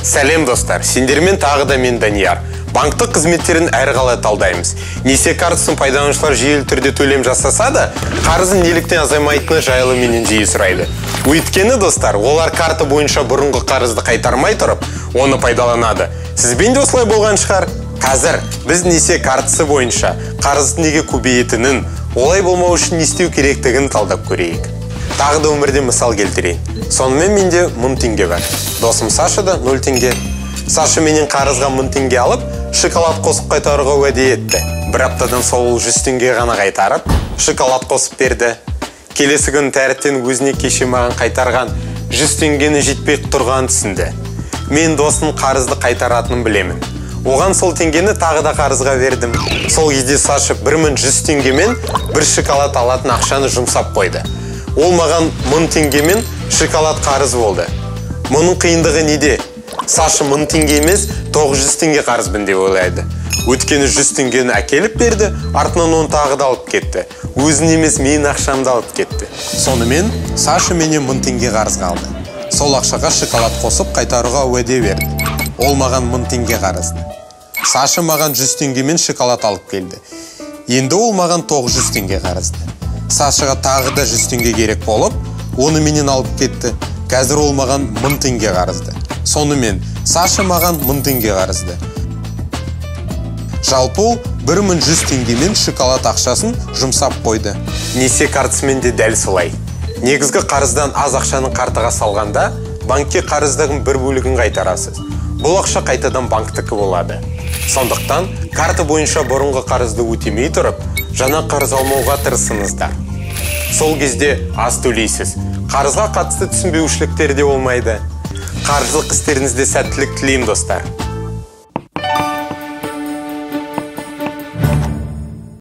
Сәлем достар, сендермен тағы да мен Данияр. Банктық қызметтерін әрқалай талдаймыз. Несие картасын пайдаланушылар жүйелі түрде төлем жасаса да, қарызын неліктен азаймайтыны жайлы менен жиі сұрайды. Өйткені достар, олар карта бойынша бұрынғы қарызды қайтармай тұрып, оны пайдаланады. Сізбен де осылай болған шығар? Қазір біз несие картасы бойынша қарыздың неге көбейетінін, олай болмау үшін не істеу керектігін талдап көрейік. Тағы да өмірде мысал келтірейін. Сонымен менде 1000 теңге бар. Досым Саша да 0 теңге. Саша менен қарызға 1000 теңге алып, шоколад қосып қайтаруға уәде етті. Бір аптадан сол 100 теңге ғана қайтарып, шоколад қосып берді. Келесі күн тәріптен өзіне кеше маған қайтарған 100 теңгені жетпей тұрғанын түсінді. Мен досым қарызды қайтаратынын білемін. Оған сол теңгені тағы да қарызға бердім. Сол кезде Саша 1100 теңгемен бір шоколад алатын ақшаны жұмсап қойды. Ол маған 1000 теңгемен шоколад қарыз болды. Мұның қиындығы неде? Саша 1000 теңге емес 900 теңге қарызбын деп ойлайды. Өткені 100 теңгені әкеліп берді, артынан оны тағы да алып кетті. Өзін емес менің ақшамды алып кетті. Сонымен Саша менен 1000 теңге қарызға алды. Сол ақшаға шоколад қосып қайтаруға уәде берді. Ол маған 1000 теңге қарызды. Саша маған 100 теңгемен шоколад алып келді. Енді ол маған 900 теңге қарызды. Сашаға тағы да 100 теңге керек болып, оны менен алып кетті. Қазір ол маған 1000 теңге қарызды. Сонымен Саша маған 1000 теңге қарызды. Жалпы ол 1100 теңгемен шоколад ақшасын жұмсап қойды. Несие картасымен де дәл солай. Негізгі қарыздан аз ақшаны картаға салғанда, банкке қарыздың бір бөлігін қайтарасыз. Бұл ақша қайтадан банктікі болады. Сондықтан, карта бойынша бұрынғы қарызды өтемей тұрып, жаңа қарыз алмауға тырысыңыздар. Сол кезде аз төлейсіз. Қарызға қатысты түсінбеушіліктер де болмайды. Қаржылық істеріңізде сәттілік тілеймін достар.